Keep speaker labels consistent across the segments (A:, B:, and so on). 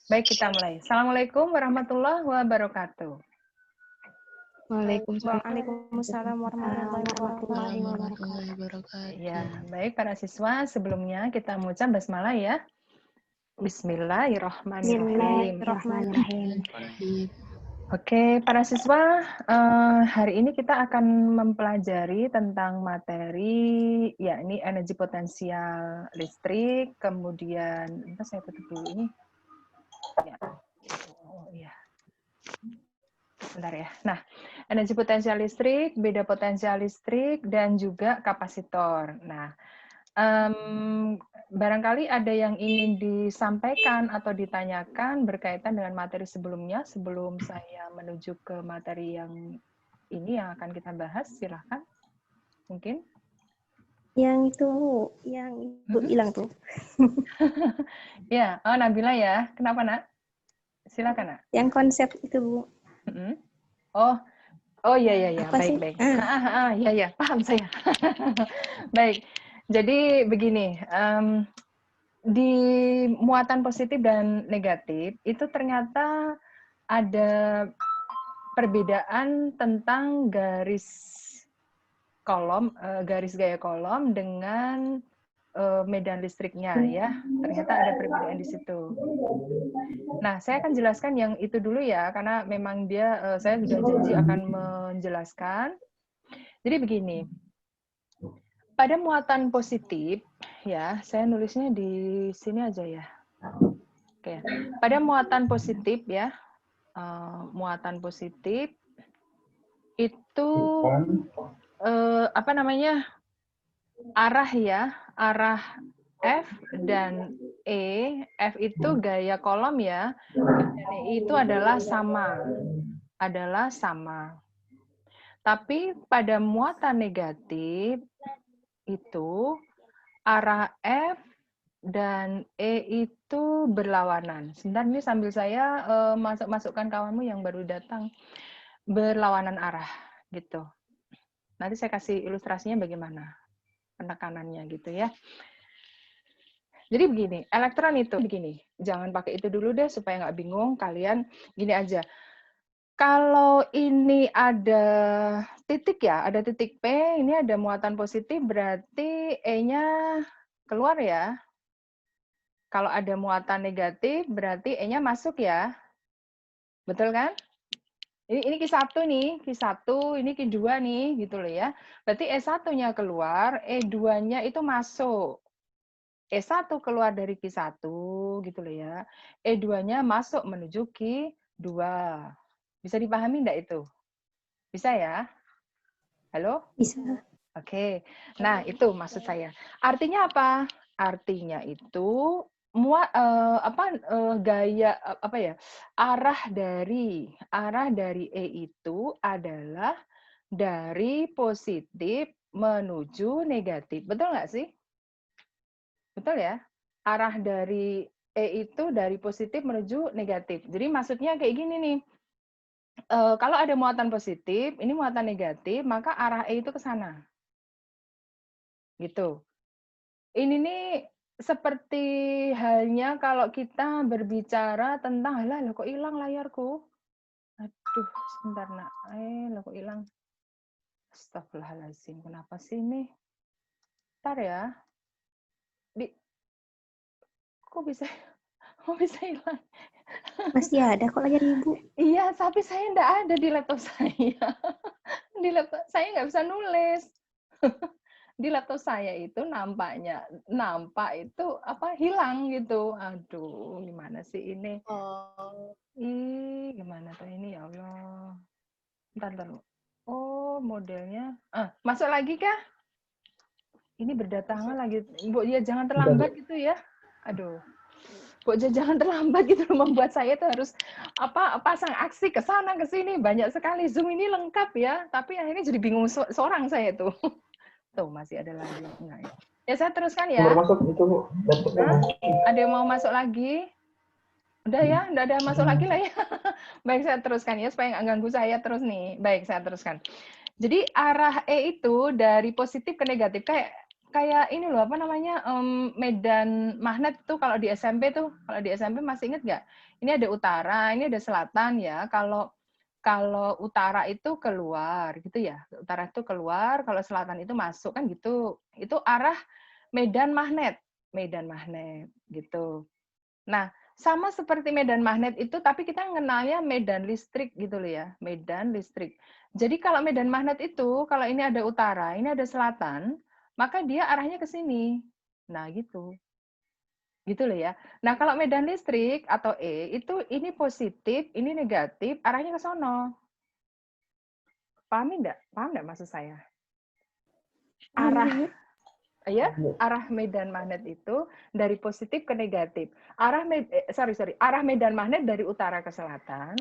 A: Baik, kita mulai. Assalamualaikum warahmatullahi wabarakatuh.
B: Waalaikumsalam warahmatullahi wabarakatuh.
A: Ya, baik para siswa, sebelumnya kita mengucap basmalah ya. Bismillahirrahmanirrahim. Oke, para siswa, hari ini kita akan mempelajari tentang materi, yakni energi potensial listrik, kemudian, saya tutup dulu ini. Ya. Oh, iya. Bentar ya. Nah, energi potensial listrik, beda potensial listrik, dan juga kapasitor. Nah, barangkali ada yang ingin disampaikan atau ditanyakan berkaitan dengan materi sebelumnya, sebelum saya menuju ke materi yang ini yang akan kita bahas, silahkan. Mungkin?
B: Yang itu hilang tuh.
A: Ya, oh Nabila ya. Kenapa, Nak? Silakan, Nak.
B: Yang konsep itu, Bu.
A: Oh iya.
B: Apa sih?
A: Baik. Ya, paham saya. Baik. Jadi begini, di muatan positif dan negatif itu ternyata ada perbedaan tentang garis gaya kolom dengan medan listriknya ya. Ternyata ada perbedaan di situ. Nah, saya akan jelaskan yang itu dulu ya, karena memang saya sudah janji akan menjelaskan. Jadi begini, pada muatan positif, ya, saya nulisnya di sini aja ya. Oke, pada muatan positif ya, muatan positif itu arah ya, arah F dan E. F itu gaya kolom ya, dan E itu adalah sama. Tapi pada muatan negatif itu arah F dan E itu berlawanan. Sebentar ini sambil saya masukkan kawanmu yang baru datang, berlawanan arah gitu. Nanti saya kasih ilustrasinya bagaimana penekanannya gitu ya. Jadi begini, elektron itu begini. Jangan pakai itu dulu deh supaya nggak bingung. Kalian gini aja. Kalau ini ada titik ya, ada titik P, ini ada muatan positif, berarti E-nya keluar ya. Kalau ada muatan negatif, berarti E-nya masuk ya. Betul kan? Ini Q1 nih, Q1, ini Q2 nih, gitu loh ya. Berarti E1-nya keluar, E2-nya itu masuk. E1 keluar dari Q1, gitu loh ya. E2-nya masuk menuju Q2. Bisa dipahami enggak itu? Bisa ya? Halo?
B: Bisa.
A: Oke. Nah, itu maksud saya. Artinya apa? Artinya itu arah dari E itu adalah dari positif menuju negatif. Betul nggak sih? Betul ya? Arah dari E itu dari positif menuju negatif. Jadi maksudnya kayak gini nih. Kalau ada muatan positif, ini muatan negatif, maka arah E itu ke sana. Gitu. Ini nih seperti halnya kalau kita berbicara tentang, halah kok hilang layarku? Aduh, sebentar nak. Lah kok hilang? Astagfirullahaladzim, kenapa sih ini? Bentar ya. Kok bisa hilang?
B: Masih ada kok layar Ibu.
A: Iya, tapi saya enggak ada di laptop saya. Di laptop saya nggak bisa nulis. Di laptop saya itu nampak itu hilang gitu. Aduh, gimana sih ini? Gimana tuh ini ya Allah. Bentar. Oh, modelnya. Masuk lagi kah? Ini berdatangan lagi. Bu, ya jangan terlambat gitu ya. Aduh. Bu, jangan terlambat gitu membuat saya tuh harus pasang aksi ke sana ke sini banyak sekali. Zoom ini lengkap ya, tapi akhirnya jadi bingung seorang saya tuh. Tuh masih ada lagi. Nah, ya saya teruskan ya.
C: Masuk itu, Bu.
A: Ada yang mau masuk lagi? Udah ya, udah ada masuk lagi lah ya. Baik, saya teruskan ya supaya nggak ganggu saya terus nih. Baik, saya teruskan. Jadi arah E itu dari positif ke negatif kayak ini loh, apa namanya, medan magnet tuh kalau di SMP tuh, kalau di SMP masih inget nggak? Ini ada utara, ini ada selatan ya. Kalau kalau utara itu keluar gitu ya, utara itu keluar, kalau selatan itu masuk kan gitu. Itu arah medan magnet gitu. Nah, sama seperti medan magnet itu, tapi kita mengenalnya medan listrik gitu loh ya, medan listrik. Jadi kalau medan magnet itu, kalau ini ada utara, ini ada selatan, maka dia arahnya ke sini. Nah, gitu. Gitu loh ya. Nah, kalau medan listrik atau E, itu ini positif, ini negatif, arahnya ke sono. Paham enggak? Paham enggak maksud saya? Arah ya, arah medan magnet itu dari positif ke negatif. Arah medan magnet dari utara ke selatan,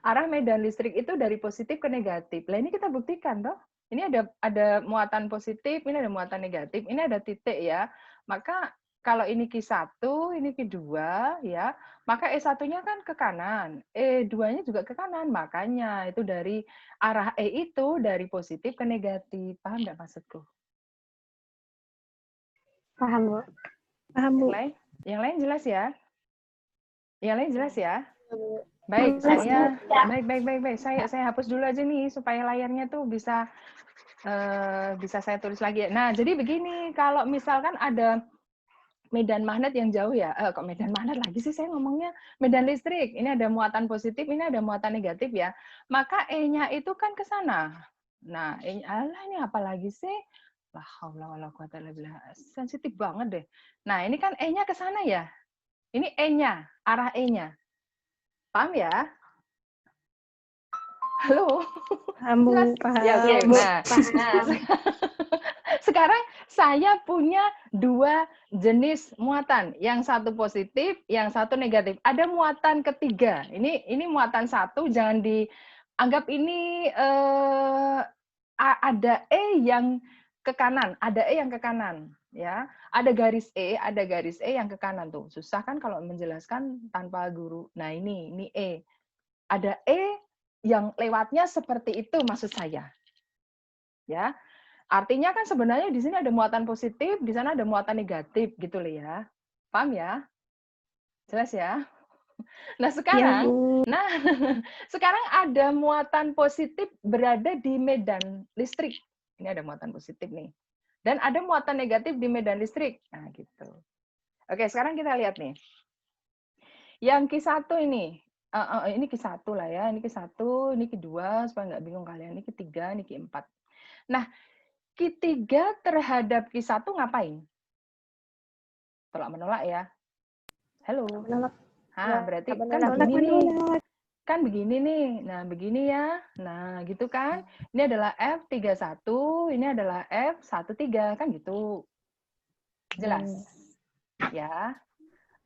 A: arah medan listrik itu dari positif ke negatif. Lah ini kita buktikan toh. Ini ada muatan positif, ini ada muatan negatif, ini ada titik ya. Maka kalau ini Q1, ini Q2 ya, maka E1-nya kan ke kanan, E2-nya juga ke kanan. Makanya itu dari arah E itu dari positif ke negatif. Paham nggak maksudku?
B: Paham, Bu. Paham, Bu.
A: Yang lain jelas ya? Yang lain jelas ya?
B: Jelas,
A: Baik. Saya hapus dulu aja nih supaya layarnya tuh bisa bisa saya tulis lagi. Nah, jadi begini, kalau misalkan ada medan magnet yang jauh ya, kok medan magnet lagi sih saya ngomongnya, medan listrik. Ini ada muatan positif, ini ada muatan negatif ya. Maka E-nya itu kan ke sana. Nah, ini apa lagi sih? La haula wala quwata illa billah. Sensitif banget deh. Nah, ini kan E-nya ke sana ya. Ini E-nya, arah E-nya. Paham ya? Halo?
B: paham, Bu. Paham.
A: Ya, oke.
B: Bu.
A: Nah, sekarang saya punya 2 jenis muatan, yang satu positif, yang satu negatif. Ada muatan ketiga. Ini muatan satu, jangan dianggap ini ada E yang ke kanan, ada E yang ke kanan, ya. Ada garis E yang ke kanan tuh. Susah kan kalau menjelaskan tanpa guru. Nah, ini E. Ada E yang lewatnya seperti itu maksud saya. Ya. Artinya kan sebenarnya di sini ada muatan positif, di sana ada muatan negatif gitu loh ya. Paham ya? Jelas ya? Nah,
B: Ya,
A: sekarang
B: Bu.
A: nah, sekarang ada muatan positif berada di medan listrik. Ini ada muatan positif nih. Dan ada muatan negatif di medan listrik. Nah, gitu. Oke, sekarang kita lihat nih. Yang Q1 ini. Ini Q1 lah ya. Ini Q1, ini Q2, supaya nggak bingung kalian. Ini Q3, ini Q4. Nah, Q3 terhadap Q1 ngapain? Tolak-menolak ya. Halo.
B: Menolak.
A: Berarti kan begini nih. Kan begini nih. Nah, begini ya. Nah, gitu kan. Ini adalah F31, ini adalah F13, kan gitu. Jelas. Ya.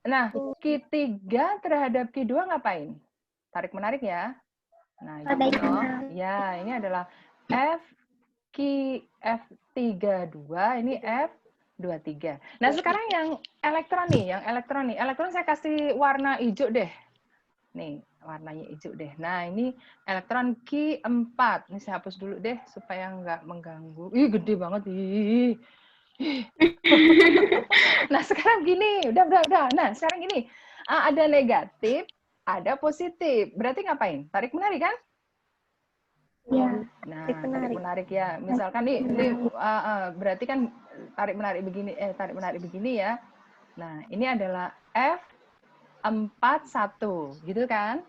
A: Nah, Q3 terhadap Q2 ngapain? Tarik-menarik ya. Nah, gitu loh. Ya, ini adalah F32, ini F23. Nah, sekarang yang elektron nih, Elektron saya kasih warna hijau deh. Nih, warnanya hijau deh. Nah, ini elektron Q4. Ini saya hapus dulu deh supaya nggak mengganggu. Ih, gede banget. Ih. Nah, sekarang gini, udah. Nah, sekarang gini, ada negatif, ada positif. Berarti ngapain? Tarik menarik kan?
B: Ya.
A: Nah, tarik menarik ya. Misalkan nih, berarti kan tarik menarik begini ya. Nah, ini adalah F41, gitu kan?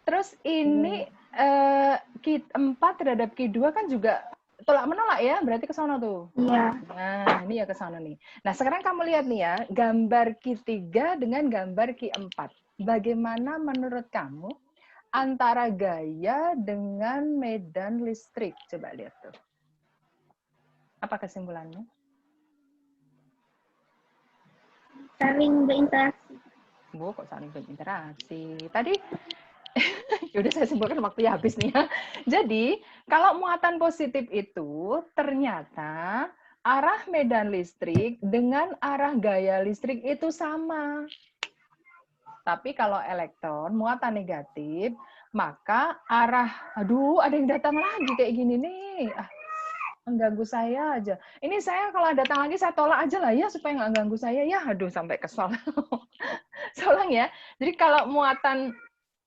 A: Terus ini Q4 terhadap Q2 kan juga tolak menolak ya, berarti ke sana tuh.
B: Iya.
A: Nah, ini ya ke sana nih. Nah, sekarang kamu lihat nih ya, gambar Q3 dengan gambar Q4. Bagaimana menurut kamu antara gaya dengan medan listrik? Coba lihat tuh. Apa kesimpulannya?
B: Saling berinteraksi.
A: Bu, kok saling berinteraksi? Tadi udah saya simpulkan, waktunya habis nih ya. Jadi, kalau muatan positif itu ternyata arah medan listrik dengan arah gaya listrik itu sama. Tapi kalau elektron muatan negatif, maka arah, aduh, ada yang datang lagi kayak gini nih. mengganggu saya aja. Ini saya kalau datang lagi saya tolak aja lah ya supaya nggak ganggu saya. Ya aduh sampai kesal. Saya ulang ya. Jadi kalau muatan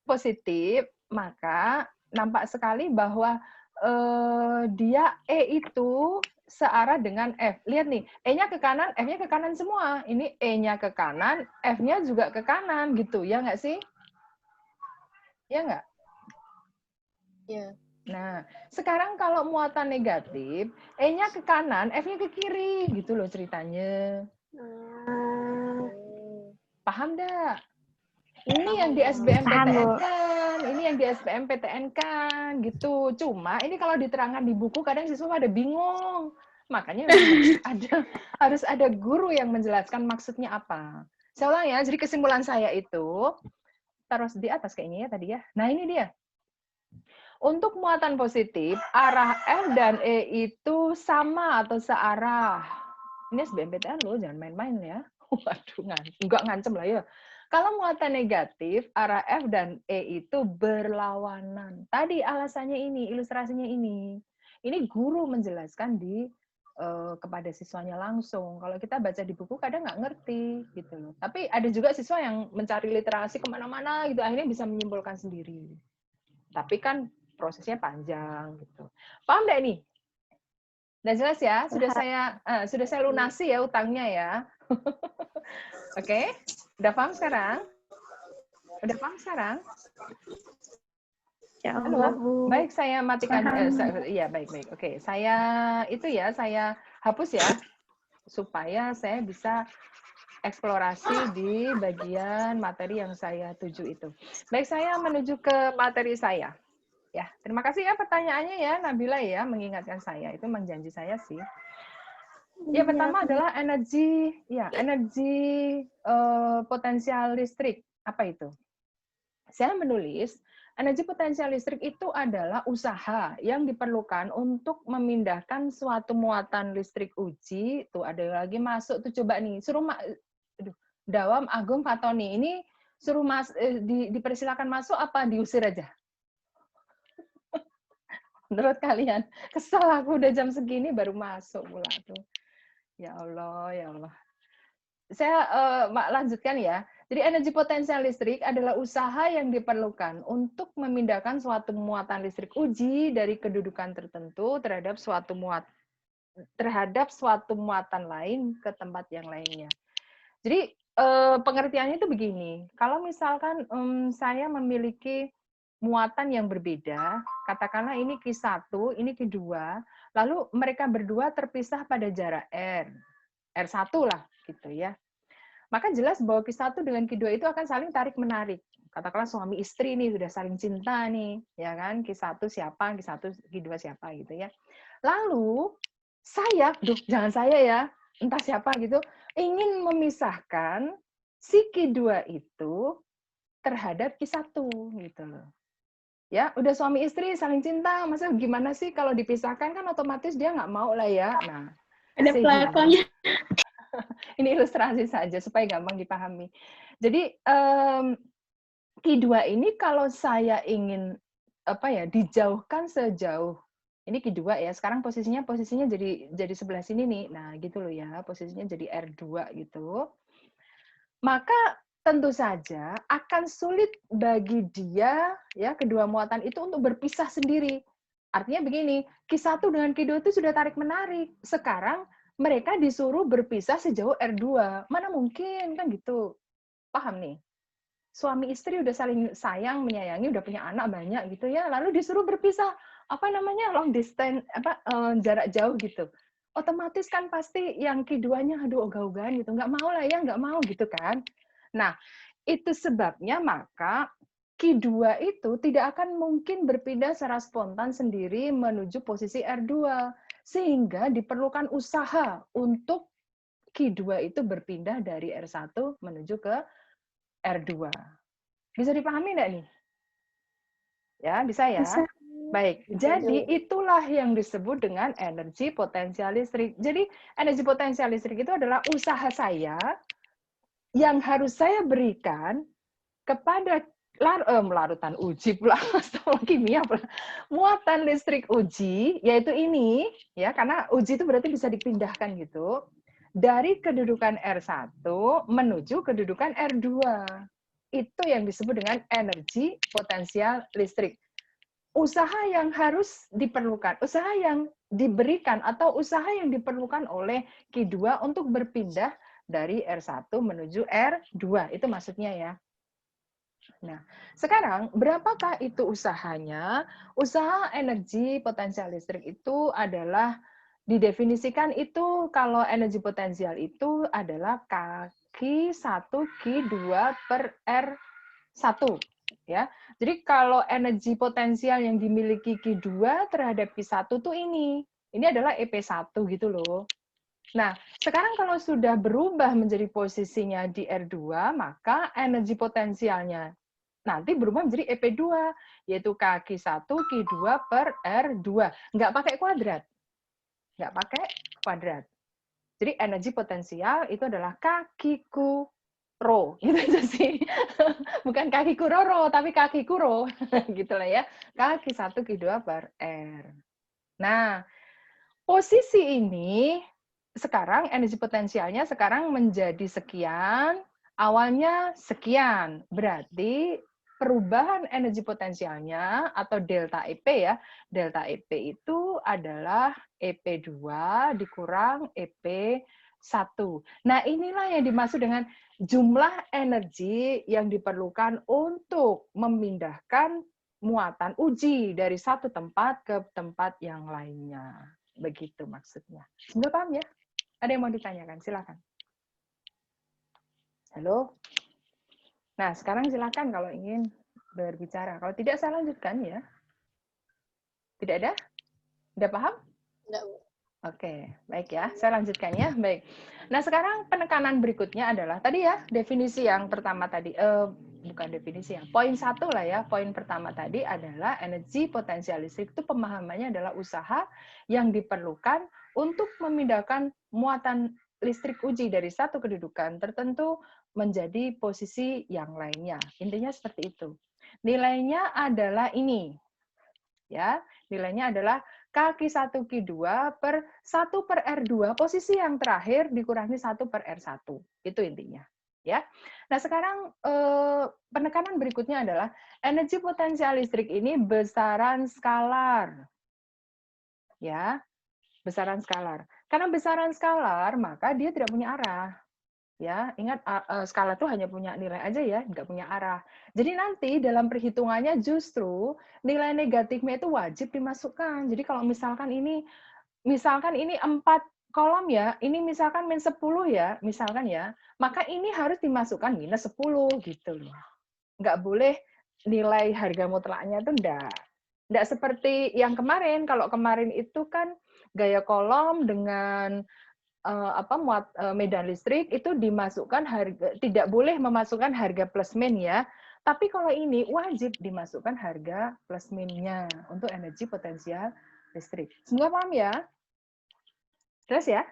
A: positif, maka nampak sekali bahwa dia E itu searah dengan F. Lihat nih, E-nya ke kanan, F-nya ke kanan semua. Ini E-nya ke kanan, F-nya juga ke kanan gitu. Ya nggak sih? Ya nggak?
B: Ya.
A: Nah, sekarang kalau muatan negatif, E-nya ke kanan, F-nya ke kiri, gitu loh ceritanya. Paham nggak? Ini yang di SBMPTN kan, ini yang di SBMPTN kan, gitu. Cuma ini kalau diterangkan di buku, kadang siswa pada bingung. Makanya harus ada guru yang menjelaskan maksudnya apa. Saya ulang ya, jadi kesimpulan saya itu, taruh di atas kayaknya ya tadi ya. Nah ini dia. Untuk muatan positif, arah F dan E itu sama atau searah. Ini SBMPTN loh, jangan main-main ya. Waduh, enggak ngancem lah ya. Kalau muatan negatif, arah F dan E itu berlawanan. Tadi alasannya ini, ilustrasinya ini. Ini guru menjelaskan kepada siswanya langsung. Kalau kita baca di buku kadang nggak ngerti gitu loh. Tapi ada juga siswa yang mencari literasi kemana-mana gitu, akhirnya bisa menyimpulkan sendiri. Tapi kan prosesnya panjang gitu. Paham nggak ini? Udah jelas ya? Sudah saya lunasi ya utangnya ya. Oke? Udah paham sekarang? Udah paham sekarang?
B: Ya
A: Halo.
B: Allah, Bu.
A: Baik, saya matikan. Iya, baik. Oke, saya hapus ya supaya saya bisa eksplorasi di bagian materi yang saya tuju itu. Baik, saya menuju ke materi saya. Ya, terima kasih ya pertanyaannya ya Nabila ya, mengingatkan saya. Itu menjanji saya sih. Ya, pertama adalah energi potensial listrik. Apa itu? Saya menulis, energi potensial listrik itu adalah usaha yang diperlukan untuk memindahkan suatu muatan listrik uji. Tuh ada lagi masuk tuh, coba nih, Dawam Agung Fatoni. Ini suruh dipersilakan masuk apa diusir aja? Menurut kalian? Kesel aku udah jam segini baru masuk pula tuh. Ya Allah. Saya lanjutkan ya. Jadi energi potensial listrik adalah usaha yang diperlukan untuk memindahkan suatu muatan listrik uji dari kedudukan tertentu terhadap suatu muatan lain ke tempat yang lainnya. Jadi pengertiannya itu begini. Kalau misalkan saya memiliki muatan yang berbeda, katakanlah ini Q1, ini Q2, lalu mereka berdua terpisah pada jarak R1 lah gitu ya. Maka jelas bahwa Q1 dengan Q2 itu akan saling tarik-menarik. Katakanlah suami istri nih sudah saling cinta nih, ya kan? Q1 siapa, Q2 siapa gitu ya. Lalu jangan saya ya, entah siapa gitu, ingin memisahkan si Q2 itu terhadap Q1 gitu loh. Ya, udah suami istri saling cinta, masa gimana sih kalau dipisahkan kan otomatis dia nggak mau lah ya. Nah,
B: ada pelakonnya.
A: Ini ilustrasi saja supaya gampang dipahami. Jadi Q2 ini kalau saya ingin dijauhkan sejauh ini Q2 ya. Sekarang posisinya jadi sebelah sini nih. Nah, gitu loh ya. Posisinya jadi R2 gitu. Maka tentu saja akan sulit bagi dia ya kedua muatan itu untuk berpisah sendiri. Artinya begini, Q1 dengan Q2 itu sudah tarik-menarik. Sekarang mereka disuruh berpisah sejauh R2. Mana mungkin kan gitu. Paham nih? Suami istri udah saling sayang, menyayangi, udah punya anak banyak gitu ya, lalu disuruh berpisah long distance jarak jauh gitu. Otomatis kan pasti yang keduanya aduh ogah-ogahan gitu, nggak mau lah ya, nggak mau gitu kan. Nah, itu sebabnya maka Q2 itu tidak akan mungkin berpindah secara spontan sendiri menuju posisi R2 sehingga diperlukan usaha untuk Q2 itu berpindah dari R1 menuju ke R2. Bisa dipahami enggak nih? Ya, bisa ya?
B: Bisa.
A: Baik, jadi itulah yang disebut dengan energi potensial listrik. Jadi energi potensial listrik itu adalah usaha saya yang harus saya berikan kepada larutan uji pula, kimia pula. Muatan listrik uji, yaitu ini, ya, karena uji itu berarti bisa dipindahkan gitu, dari kedudukan R1 menuju kedudukan R2. Itu yang disebut dengan energi potensial listrik. Usaha yang harus diperlukan, usaha yang diberikan atau usaha yang diperlukan oleh Q2 untuk berpindah dari R1 menuju R2. Itu maksudnya ya. Nah, sekarang berapakah itu usahanya? Usaha energi potensial listrik itu adalah didefinisikan itu kalau energi potensial itu adalah Q1 Q2 per R1 ya. Jadi kalau energi potensial yang dimiliki Q2 terhadap Q1 tuh ini adalah EP1 gitu loh. Nah, sekarang kalau sudah berubah menjadi posisinya di R2, maka energi potensialnya nanti berubah menjadi EP2, yaitu Q1 Q2 per R2. Nggak pakai kuadrat. Nggak pakai kuadrat. Jadi energi potensial itu adalah kakiku ro, gitu aja sih. Bukan kakiku roro, tapi kakiku ro, gitu lah ya. Q1 Q2 per R. Nah, posisi ini sekarang energi potensialnya sekarang menjadi sekian, awalnya sekian. Berarti perubahan energi potensialnya atau delta EP ya. Delta EP itu adalah EP2 dikurang EP1. Nah, inilah yang dimaksud dengan jumlah energi yang diperlukan untuk memindahkan muatan uji dari satu tempat ke tempat yang lainnya. Begitu maksudnya. Sudah paham ya? Ada yang mau ditanyakan? Silakan. Halo? Nah, sekarang silakan kalau ingin berbicara. Kalau tidak, saya lanjutkan ya. Tidak ada? Sudah paham?
B: Enggak.
A: Oke, baik ya. Saya lanjutkan ya. Baik. Nah, sekarang penekanan berikutnya adalah, tadi ya, definisi yang pertama tadi. Bukan definisi ya. Poin 1 lah ya. Poin pertama tadi adalah energi potensial listrik itu pemahamannya adalah usaha yang diperlukan untuk memindahkan muatan listrik uji dari satu kedudukan tertentu menjadi posisi yang lainnya. Intinya seperti itu. Nilainya adalah ini. Ya, nilainya adalah Q1 Q2 per 1 per R2, posisi yang terakhir dikurangi 1 per R1. Itu intinya. Ya. Nah, sekarang penekanan berikutnya adalah energi potensial listrik ini besaran skalar. Ya, besaran skalar. Karena besaran skalar, maka dia tidak punya arah. Ya, ingat skala itu hanya punya nilai aja ya, nggak punya arah. Jadi nanti dalam perhitungannya justru nilai negatifnya itu wajib dimasukkan. Jadi kalau misalkan ini 4 kolom ya, ini misalkan min 10 ya, misalkan ya, maka ini harus dimasukkan minus 10 gitu loh. Nggak boleh nilai harga mutlaknya itu enggak seperti yang kemarin. Kalau kemarin itu kan gaya kolom dengan medan listrik itu dimasukkan harga, tidak boleh memasukkan harga plus min ya. Tapi kalau ini wajib dimasukkan harga plus minnya untuk energi potensial listrik. Semua paham ya? Terus ya?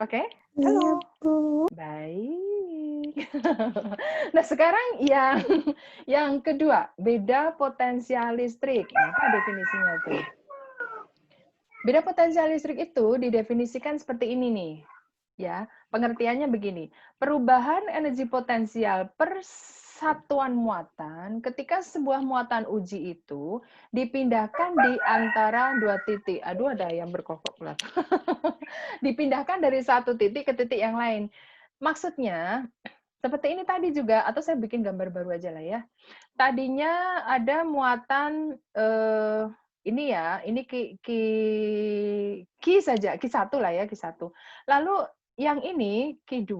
A: Oke? Halo. Baik. Nah, sekarang yang kedua, beda potensial listrik. Apa definisinya tuh? Beda potensial listrik itu didefinisikan seperti ini nih. Ya, pengertiannya begini. Perubahan energi potensial per satuan muatan ketika sebuah muatan uji itu dipindahkan di antara dua titik. Aduh, ada yang berkokok pula. Dipindahkan dari satu titik ke titik yang lain. Maksudnya, seperti ini tadi juga, atau saya bikin gambar baru aja lah ya. Tadinya ada muatan ini ya, ini Q saja, Q1 lah ya, Q1. Lalu yang ini Q2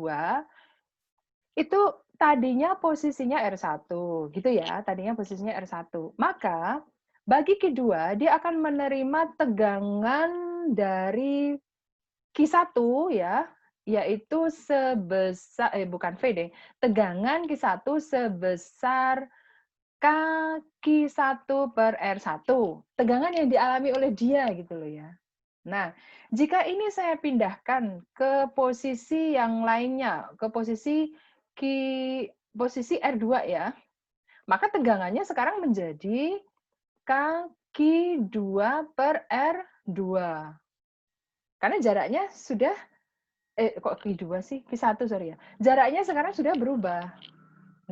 A: itu tadinya posisinya R1, gitu ya, tadinya posisinya R1. Maka bagi Q2 dia akan menerima tegangan dari Q1 ya, yaitu sebesar bukan V deh, tegangan Q1 sebesar Q1 per R1. Tegangan yang dialami oleh dia gitu loh ya. Nah, jika ini saya pindahkan ke posisi yang lainnya, ke posisi R2 ya, Maka tegangannya sekarang menjadi Q2/R2. Karena jaraknya sudah, kok Q2 sih? Q1, sorry ya. Jaraknya sekarang sudah berubah.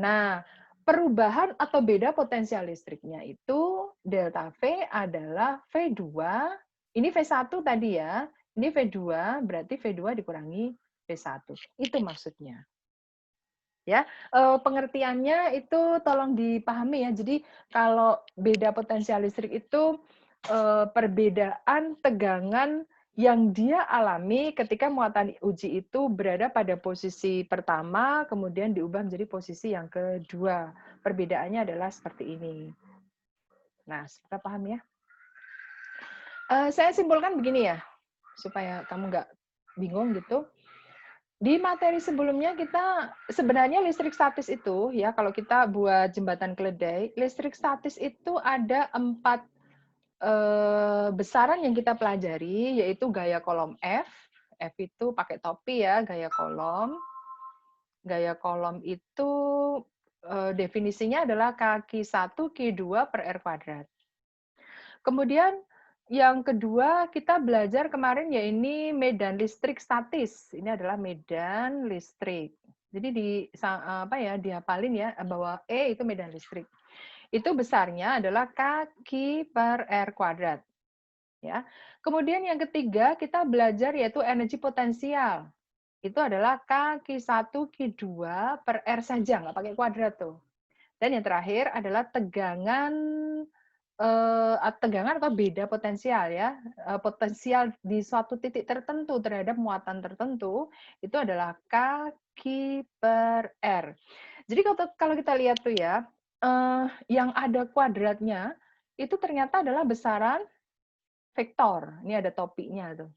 A: Nah, perubahan atau beda potensial listriknya itu delta V adalah V2, ini V1 tadi ya, ini V2, berarti V2 dikurangi V1. Itu maksudnya. Ya, pengertiannya itu tolong dipahami ya. Jadi kalau beda potensial listrik itu perbedaan tegangan yang dia alami ketika muatan uji itu berada pada posisi pertama, kemudian diubah menjadi posisi yang kedua. Perbedaannya adalah seperti ini. Nah, kita paham ya? Saya simpulkan begini ya, supaya kamu nggak bingung gitu. Di materi sebelumnya kita sebenarnya listrik statis itu ya, kalau kita buat jembatan keledai, listrik statis itu ada 4 besaran yang kita pelajari, yaitu gaya kolom F. F itu pakai topi ya, gaya kolom. Gaya kolom itu definisinya adalah K1 Q2 per R kuadrat. Kemudian yang kedua kita belajar kemarin ya ini medan listrik statis. Ini adalah medan listrik. Jadi dihafalin ya bahwa E itu medan listrik. Itu besarnya adalah K per R kuadrat. Ya. Kemudian yang ketiga kita belajar yaitu energi potensial. Itu adalah K1 Q2 per R saja, nggak pakai kuadrat tuh. Dan yang terakhir adalah tegangan atau beda potensial ya, potensial di suatu titik tertentu terhadap muatan tertentu, itu adalah K per R. Jadi kalau kita lihat tuh ya, yang ada kuadratnya, itu ternyata adalah besaran vektor. Ini ada topinya tuh.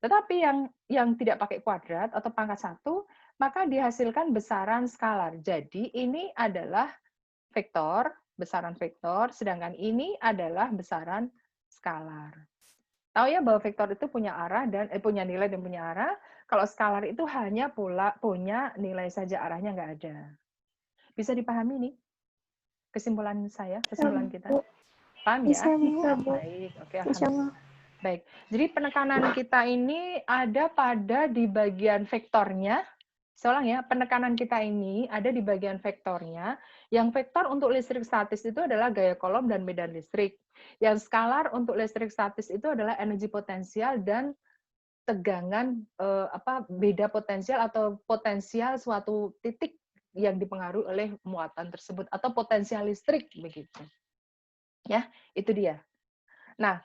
A: Tetapi yang tidak pakai kuadrat atau pangkat 1, maka dihasilkan besaran skalar. Jadi ini adalah vektor, besaran vektor, sedangkan ini adalah besaran skalar. Tahu ya bahwa vektor itu punya arah dan punya nilai dan punya arah. Kalau skalar itu hanya punya nilai saja, arahnya nggak ada. Bisa dipahami nih kesimpulan saya, kesimpulan kita? Paham ya?
B: Bisa, Bu.
A: Baik, oke, alhamdulillah. Baik, jadi penekanan kita ini ada pada di bagian vektornya. Saya ulang ya, penekanan kita ini ada di bagian vektornya. Yang vektor untuk listrik statis itu adalah gaya kolom dan medan listrik. Yang skalar untuk listrik statis itu adalah energi potensial dan tegangan beda potensial atau potensial suatu titik yang dipengaruhi oleh muatan tersebut atau potensial listrik begitu. Ya, itu dia. Nah,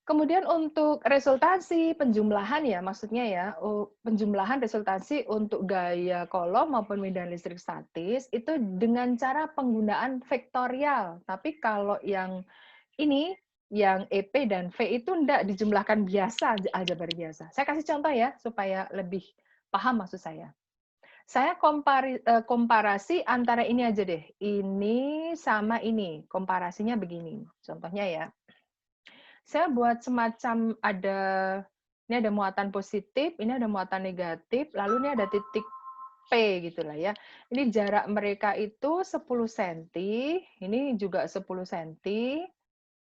A: kemudian untuk resultasi penjumlahan ya, maksudnya ya, penjumlahan resultasi untuk gaya kolom maupun medan listrik statis itu dengan cara penggunaan vektorial. Tapi kalau yang ini, yang EP dan V itu tidak dijumlahkan biasa, aljabar biasa. Saya kasih contoh ya, supaya lebih paham maksud saya. Saya komparasi antara ini aja deh, ini sama ini, komparasinya begini. Contohnya ya, saya buat semacam ini ada muatan positif, ini ada muatan negatif, lalu ini ada titik P gitulah ya. Ini jarak mereka itu 10 cm, ini juga 10 cm,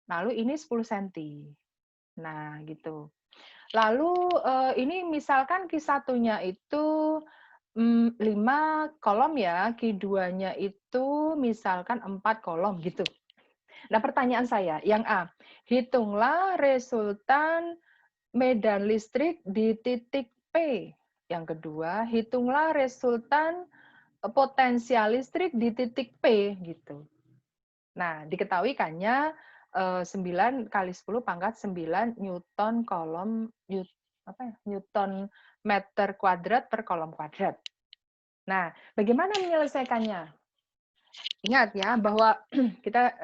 A: lalu ini 10 cm. Nah, gitu. Lalu ini misalkan Q1-nya itu 5 kolom ya, Q2-nya itu misalkan 4 kolom gitu. Nah, pertanyaan saya, yang A, hitunglah resultan medan listrik di titik P. Yang kedua, hitunglah resultan potensial listrik di titik P gitu. Nah, diketahuikannya 9 kali 10 pangkat 9 Newton Newton meter kuadrat per kolom kuadrat. Nah, bagaimana menyelesaikannya? Ingat ya bahwa kita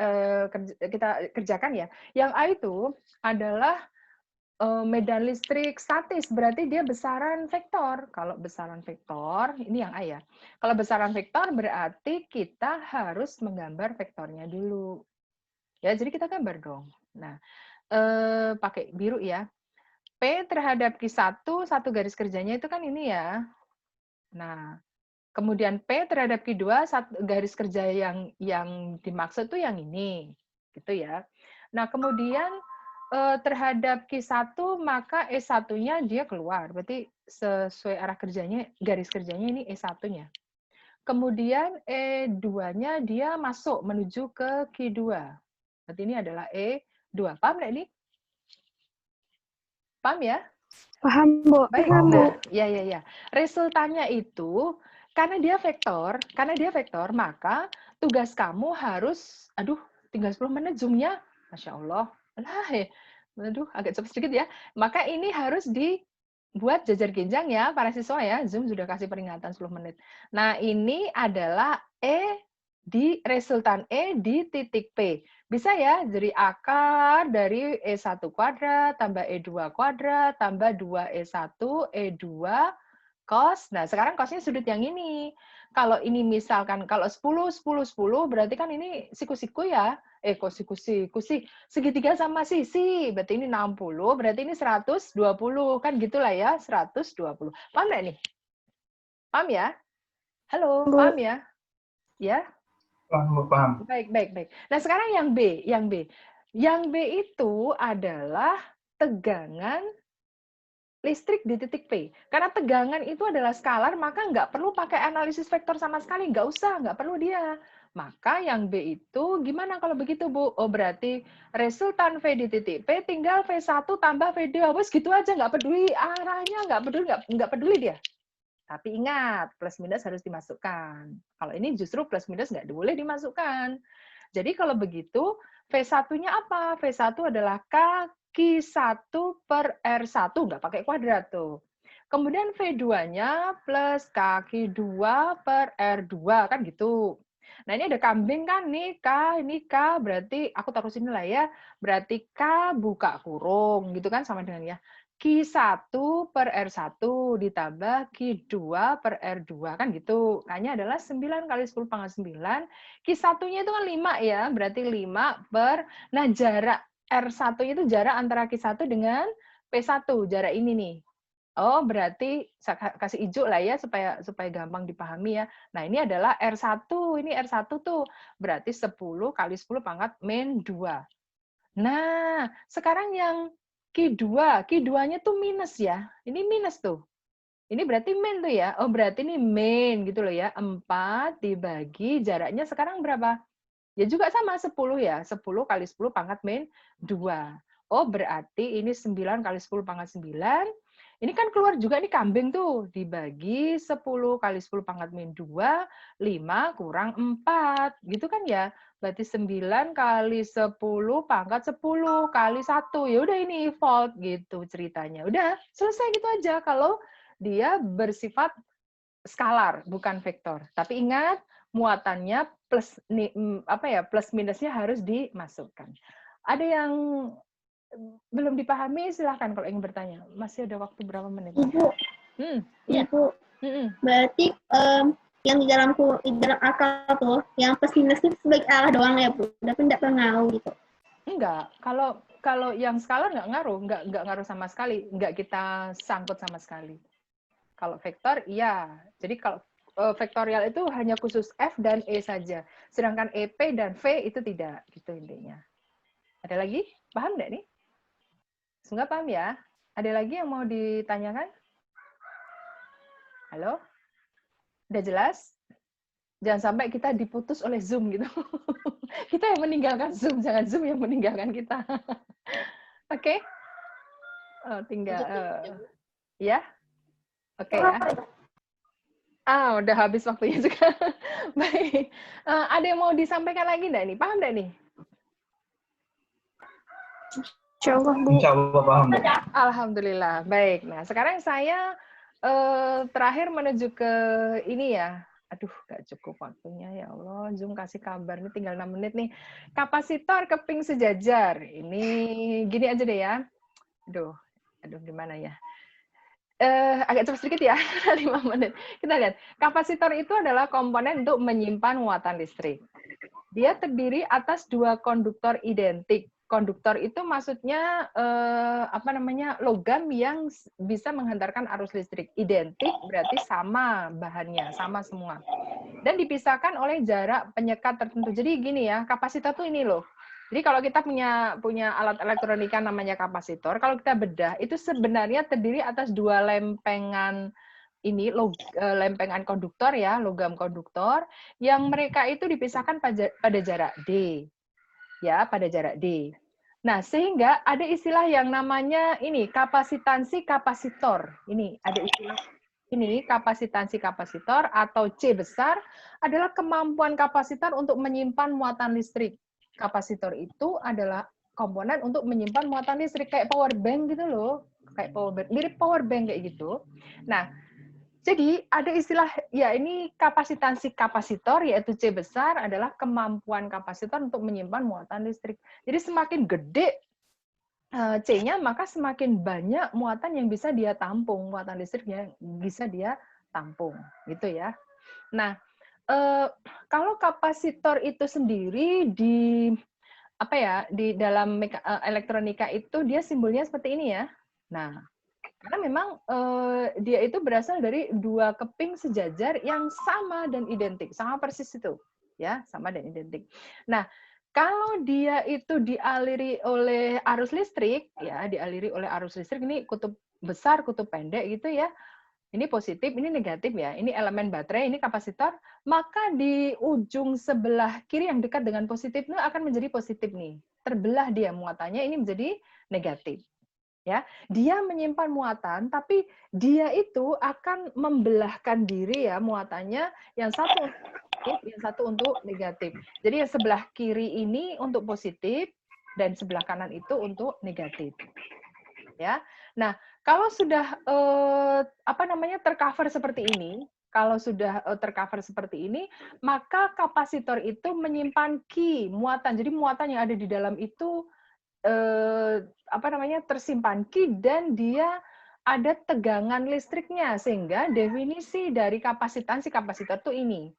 A: kerjakan ya. Yang A itu adalah medan listrik statis, berarti dia besaran vektor. Kalau besaran vektor, ini yang A ya. Kalau besaran vektor berarti kita harus menggambar vektornya dulu. Ya, jadi kita gambar dong. Nah, pakai biru ya. P terhadap Q1, satu garis kerjanya itu kan ini ya. Nah, Kemudian P terhadap Q2, garis kerja yang dimaksud tuh yang ini, gitu ya. Nah, kemudian terhadap Q1 maka E1-nya dia keluar. Berarti sesuai arah kerjanya, garis kerjanya ini E1-nya. Kemudian E2-nya dia masuk menuju ke Q2. Berarti ini adalah E2. Paham nggak ini? Paham ya?
C: Paham, Bu.
A: Baik,
C: Paham, Bu.
A: nah, ya. Resultannya itu karena dia vektor, maka tugas kamu harus, tinggal 10 menit Zoom-nya, Masya Allah, agak cepat sedikit ya. Maka ini harus dibuat jajar genjang ya, para siswa ya. Zoom sudah kasih peringatan 10 menit. Nah, ini adalah resultan E di titik P. Bisa ya, jadi akar dari E1 kuadrat, tambah E2 kuadrat, tambah 2E1, E2, cos. Nah, sekarang cosnya sudut yang ini. Kalau ini misalkan, kalau 10, 10, 10, berarti kan ini siku-siku ya. Kok siku-siku, segitiga sama sisi. Berarti ini 60, berarti ini 120. Kan gitulah ya, 120. Paham nggak nih? Paham ya? Halo,
C: Bu.
A: paham ya? Ya?
D: Paham.
A: Baik. Nah, sekarang yang B. Yang B itu adalah tegangan listrik di titik P. Karena tegangan itu adalah skalar, maka nggak perlu pakai analisis vektor sama sekali. Nggak perlu dia. Maka yang B itu gimana kalau begitu, Bu? Oh, berarti resultan V di titik P tinggal V1 tambah V2. Wes gitu aja, nggak peduli arahnya, nggak peduli dia. Tapi ingat, plus minus harus dimasukkan. Kalau ini justru plus minus nggak boleh dimasukkan. Jadi kalau begitu, V1-nya apa? V1 adalah Q1 per R1, nggak pakai kuadrat tuh. Kemudian V2-nya plus K2 per R2, kan gitu. Nah, ini ada kambing kan, nih K, ini K, berarti aku taruh sini lah ya. Berarti K buka kurung, gitu kan, sama dengan ya. Q1 per R1 ditambah Q2 per R2, kan gitu. K-nya adalah 9 kali 10 pangkat 9. Q1-nya itu kan 5 ya, berarti 5 per, nah jarak R1 itu jarak antara Q1 dengan P1, jarak ini nih. Oh, berarti saya kasih hijau lah ya supaya gampang dipahami ya. Nah, ini adalah R1, ini R1 tuh. Berarti 10 kali 10 pangkat min 2. Nah, sekarang yang Q2-nya tuh minus ya. Ini minus tuh. Ini berarti min tuh ya. Oh, berarti ini min gitu loh ya. 4 dibagi jaraknya sekarang berapa? Ya juga sama 10 ya. 10 kali 10 pangkat min 2. Oh, berarti ini 9 kali 10 pangkat 9. Ini kan keluar juga nih kambing tuh. Dibagi 10 kali 10 pangkat min 2, 5 kurang 4. Gitu kan ya? Berarti 9 kali 10 pangkat 10 kali 1. Ya udah ini volt gitu ceritanya. Udah, selesai gitu aja kalau dia bersifat skalar, bukan vektor. Tapi ingat, muatannya plus plus minusnya harus dimasukkan. Ada yang belum dipahami, silahkan kalau ingin bertanya. Masih ada waktu berapa menit?
B: Ibu.
A: Iya.
B: Ibu. Berarti yang di dalam akal tuh, yang plus minus itu sebagai arah doang ya, Bu. Tapi tidak pengaruh gitu.
A: Enggak. Kalau yang skalar nggak ngaruh, nggak ngaruh sama sekali, nggak kita sangkut sama sekali. Kalau vektor, iya. Jadi kalau vektorial itu hanya khusus F dan E saja. Sedangkan EP dan V itu tidak, gitu intinya. Ada lagi? Paham nggak nih? Semoga paham ya. Ada lagi yang mau ditanyakan? Halo? Udah jelas? Jangan sampai kita diputus oleh Zoom gitu. Kita yang meninggalkan Zoom, jangan Zoom yang meninggalkan kita. Oke? Tinggal ya. Oke ya. Udah habis waktunya juga. Baik. Ada yang mau disampaikan lagi enggak nih? Paham enggak nih?
C: Insyaallah, Bu.
D: Insyaallah paham.
A: Alhamdulillah. Baik. Nah, sekarang saya terakhir menuju ke ini ya. Aduh, gak cukup waktunya ya Allah. Zoom kasih kabar nih tinggal 6 menit nih. Kapasitor keping sejajar. Ini gini aja deh ya. Aduh gimana ya? Agak cepat sedikit ya, 5 menit. Kita lihat. Kapasitor itu adalah komponen untuk menyimpan muatan listrik. Dia terdiri atas 2 konduktor identik. konduktor itu maksudnya apa namanya, logam yang bisa menghantarkan arus listrik. Identik berarti sama bahannya, sama semua. Dan dipisahkan oleh jarak penyekat tertentu. Jadi gini ya, kapasitor tuh ini loh. Jadi kalau kita punya alat elektronika namanya kapasitor, kalau kita bedah itu sebenarnya terdiri atas dua lempengan ini, lempengan konduktor ya, logam konduktor, yang mereka itu dipisahkan pada jarak D. Ya, pada jarak D. Nah, sehingga ada istilah yang namanya ini, kapasitansi kapasitor. Ini ada istilah ini, kapasitansi kapasitor atau C besar adalah kemampuan kapasitor untuk menyimpan muatan listrik. Kapasitor itu adalah komponen untuk menyimpan muatan listrik, kayak power bank gitu loh. Kayak power bank, mirip power bank kayak gitu. Nah, jadi ada istilah, ya ini kapasitansi kapasitor, yaitu C besar adalah kemampuan kapasitor untuk menyimpan muatan listrik. Jadi semakin gede C-nya, maka semakin banyak muatan yang bisa dia tampung, muatan listrik yang bisa dia tampung, gitu ya. Nah, kalau kapasitor itu sendiri di apa ya, di dalam elektronika itu dia simbolnya seperti ini ya. Nah, karena memang dia itu berasal dari dua keping sejajar yang sama dan identik, sama persis itu, ya, sama dan identik. Nah, kalau dia itu dialiri oleh arus listrik, ya, dialiri oleh arus listrik, ini kutub besar, kutub pendek gitu ya. Ini positif, ini negatif ya. Ini elemen baterai, ini kapasitor. Maka di ujung sebelah kiri yang dekat dengan positif itu akan menjadi positif nih. Terbelah dia muatannya, ini menjadi negatif. Ya, dia menyimpan muatan, tapi dia itu akan membelahkan diri ya muatannya, yang satu untuk positif, yang satu untuk negatif. Jadi yang sebelah kiri ini untuk positif dan sebelah kanan itu untuk negatif. Ya, nah kalau sudah apa namanya tercover seperti ini, kalau sudah tercover seperti ini, maka kapasitor itu menyimpan Q, muatan. Jadi muatan yang ada di dalam itu apa namanya tersimpan Q dan dia ada tegangan listriknya, sehingga definisi dari kapasitansi kapasitor itu ini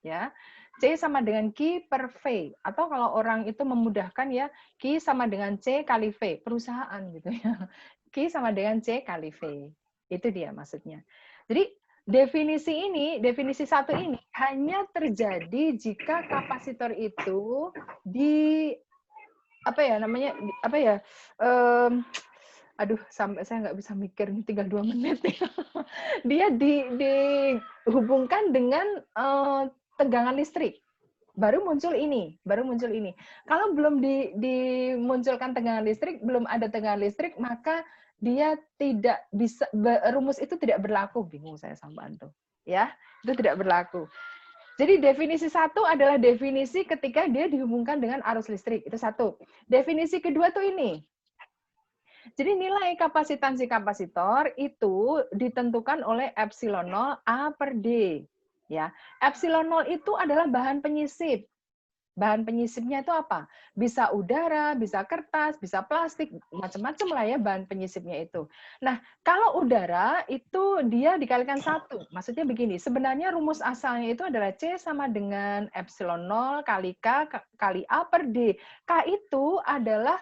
A: ya, C sama dengan Q per V, atau kalau orang itu memudahkan ya, Q sama dengan C kali V, perusahaan gitu ya. Q sama dengan C kali V, itu dia maksudnya. Jadi definisi ini, definisi satu ini hanya terjadi jika kapasitor itu di apa ya namanya, apa ya, aduh sampai saya nggak bisa mikir, tinggal 2 menit ya. Dia dihubungkan dengan tegangan listrik. Baru muncul ini, baru muncul ini. Kalau belum dimunculkan tegangan listrik, belum ada tegangan listrik, maka dia tidak bisa, rumus itu tidak berlaku. Bingung saya sama Anto. Ya, itu tidak berlaku. Jadi definisi satu adalah definisi ketika dia dihubungkan dengan arus listrik. Itu satu. Definisi kedua tuh ini. Jadi nilai kapasitansi kapasitor itu ditentukan oleh epsilon 0 A per D. Ya, epsilon 0 itu adalah bahan penyisip. Bahan penyisipnya itu apa? Bisa udara, bisa kertas, bisa plastik, macam-macam lah ya bahan penyisipnya itu. Nah, kalau udara itu dia dikalikan 1. Maksudnya begini, sebenarnya rumus asalnya itu adalah C sama dengan epsilon 0 kali K kali A per D. K itu adalah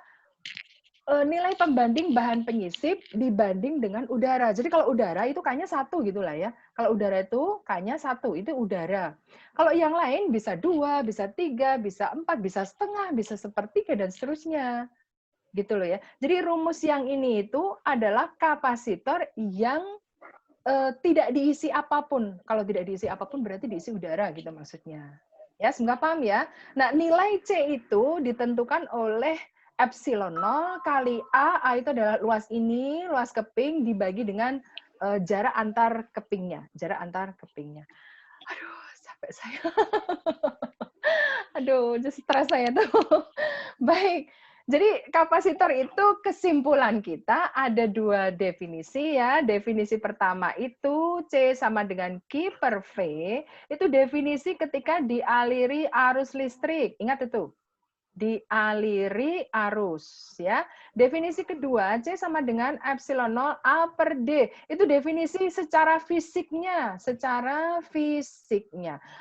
A: nilai pembanding bahan penyisip dibanding dengan udara. Jadi kalau udara itu K-nya 1 gitulah ya. Kalau udara itu K-nya 1, itu udara. Kalau yang lain bisa 2, bisa 3, bisa 4, bisa setengah, bisa sepertiga, dan seterusnya. Gitu loh ya. Jadi rumus yang ini itu adalah kapasitor yang tidak diisi apapun. Kalau tidak diisi apapun berarti diisi udara gitu maksudnya. Ya, semoga paham ya. Nah, nilai C itu ditentukan oleh epsilon 0 kali A itu adalah luas ini, luas keping dibagi dengan jarak antar kepingnya. Jarak antar kepingnya. Aduh, sampai saya. Aduh, stres saya tuh. Baik, jadi kapasitor itu kesimpulan kita ada 2 definisi ya. Definisi pertama itu C sama dengan Q per V. Itu definisi ketika dialiri arus listrik. Ingat itu. Dialiri arus ya. Definisi kedua C sama dengan epsilon 0 A per D. Itu definisi secara fisiknya,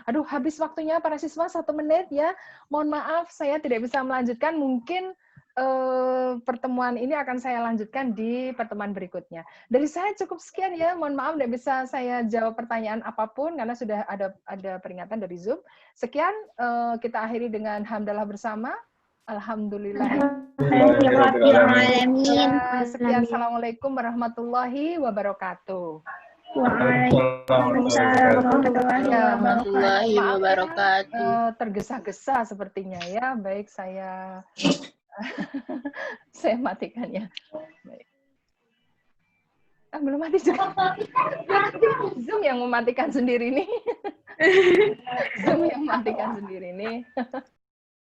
A: Aduh, habis waktunya para siswa 1 menit ya. Mohon maaf saya tidak bisa melanjutkan, mungkin pertemuan ini akan saya lanjutkan di pertemuan berikutnya. Dari saya cukup sekian ya. Mohon maaf tidak bisa saya jawab pertanyaan apapun karena sudah ada peringatan dari Zoom. Sekian, kita akhiri dengan hamdalah bersama. Alhamdulillah. Sekian. Assalamualaikum warahmatullahi wabarakatuh.
B: Waalaikumsalam warahmatullahi wabarakatuh.
A: Tergesa-gesa sepertinya ya. Baik, saya saya matikan ya. Baik. Belum mati juga. Zoom yang mematikan sendiri nih. Zoom yang mematikan sendiri nih.